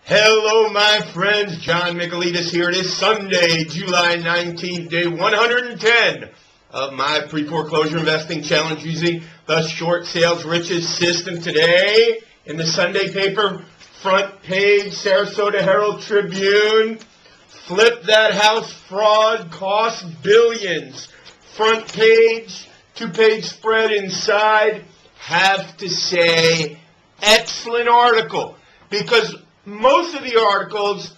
Hello, my friends. John Michaelides here. It is Sunday, July 19th, day 110 of my pre-foreclosure investing challenge using the short sales riches system. Today, in the Sunday paper, front page, Sarasota Herald Tribune, flip that house fraud costs billions. Front page, two-page spread inside. Have to say, excellent article, because most of the articles,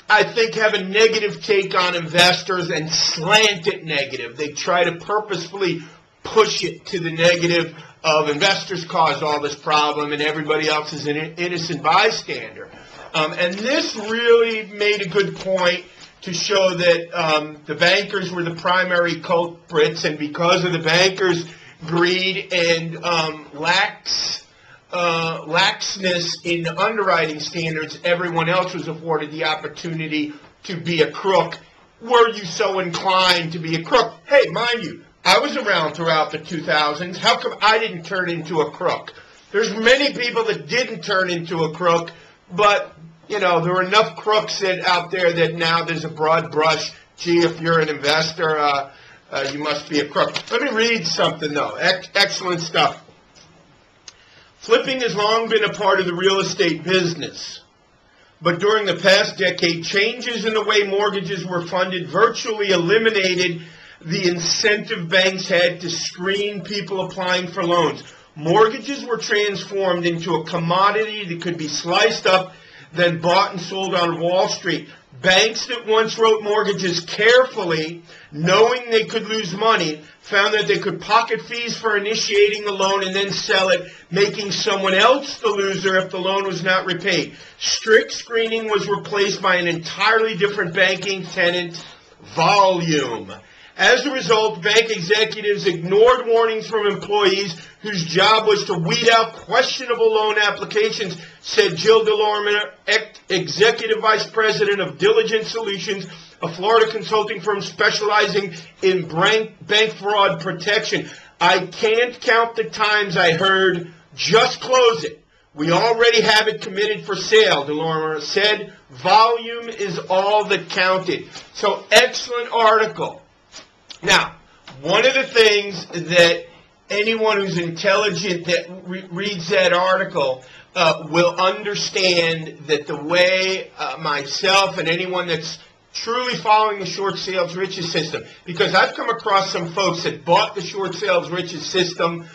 I think, have a negative take on investors and slant it negative. They try to purposefully push it to the negative of investors caused all this problem and everybody else is an innocent bystander. And this really made a good point to show that the bankers were the primary culprits, and because of the bankers' greed and laxness in underwriting standards, everyone else was afforded the opportunity to be a crook. Were you so inclined to be a crook? Hey, mind you, I was around throughout the 2000s. How come I didn't turn into a crook? There's many people that didn't turn into a crook, but, you know, there are enough crooks out there that now there's a broad brush. Gee, if you're an investor, you must be a crook. Let me read something, though. Excellent stuff. Flipping has long been a part of the real estate business, but during the past decade, changes in the way mortgages were funded virtually eliminated the incentive banks had to screen people applying for loans. Mortgages were transformed into a commodity that could be sliced up, then bought and sold on Wall Street. Banks that once wrote mortgages carefully, knowing they could lose money, found that they could pocket fees for initiating the loan and then sell it, making someone else the loser if the loan was not repaid. Strict screening was replaced by an entirely different banking tenet, volume. As a result, bank executives ignored warnings from employees whose job was to weed out questionable loan applications, said Jill DeLorme, Executive Vice President of Diligent Solutions, a Florida consulting firm specializing in bank fraud protection. I can't count the times I heard, just close it. We already have it committed for sale, DeLorme said. Volume is all that counted. So, excellent article. Now, one of the things that anyone who's intelligent that reads that article will understand that the way myself and anyone that's truly following the short sales riches system, because I've come across some folks that bought the short sales riches system,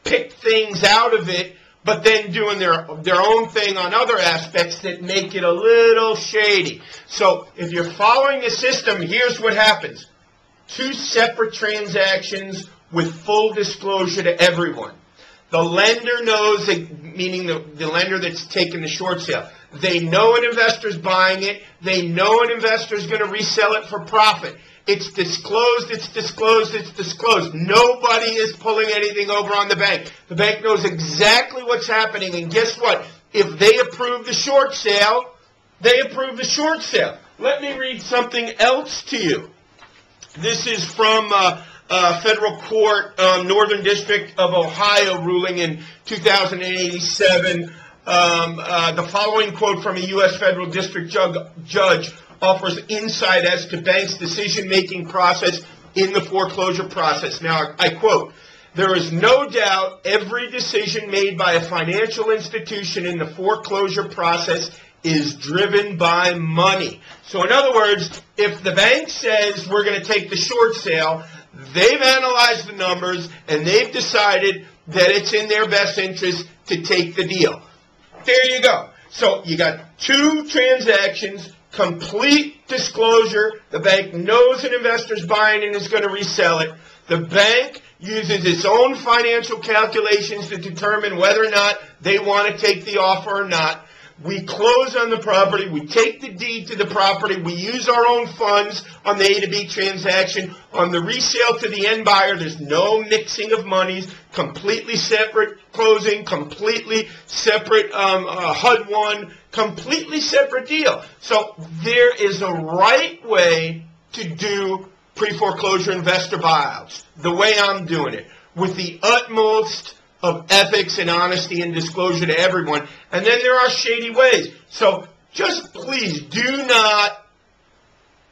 picked things out of it, but then doing their own thing on other aspects that make it a little shady. So if you're following the system, here's what happens. Two separate transactions with full disclosure to everyone. The lender knows, meaning the lender that's taking the short sale, they know an investor's buying it. They know an investor's going to resell it for profit. It's disclosed, it's disclosed, it's disclosed. Nobody is pulling anything over on the bank. The bank knows exactly what's happening, and guess what? If they approve the short sale, they approve the short sale. Let me read something else to you. This is from Federal Court, Northern District of Ohio, ruling in 2087. The following quote from a U.S. Federal District judge offers insight as to banks' decision-making process in the foreclosure process. Now, I quote, "There is no doubt every decision made by a financial institution in the foreclosure process is driven by money." So in other words, if the bank says we're going to take the short sale, they've analyzed the numbers and they've decided that it's in their best interest to take the deal. There you go. So you got two transactions, complete disclosure. The bank knows an investor's buying and is going to resell it. The bank uses its own financial calculations to determine whether or not they want to take the offer or not. We close on the property. We take the deed to the property. We use our own funds on the A to B transaction. On the resale to the end buyer, there's no mixing of monies. Completely separate closing, completely separate HUD-1, completely separate deal. So there is a right way to do pre-foreclosure investor buyouts, the way I'm doing it, with the utmost of ethics and honesty and disclosure to everyone. And then there are shady ways. So just please do not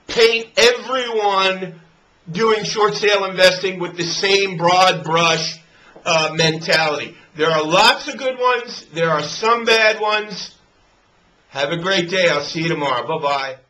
paint everyone doing short sale investing with the same broad brush mentality. There are lots of good ones. There are some bad ones. Have a great day. I'll see you tomorrow. Bye-bye.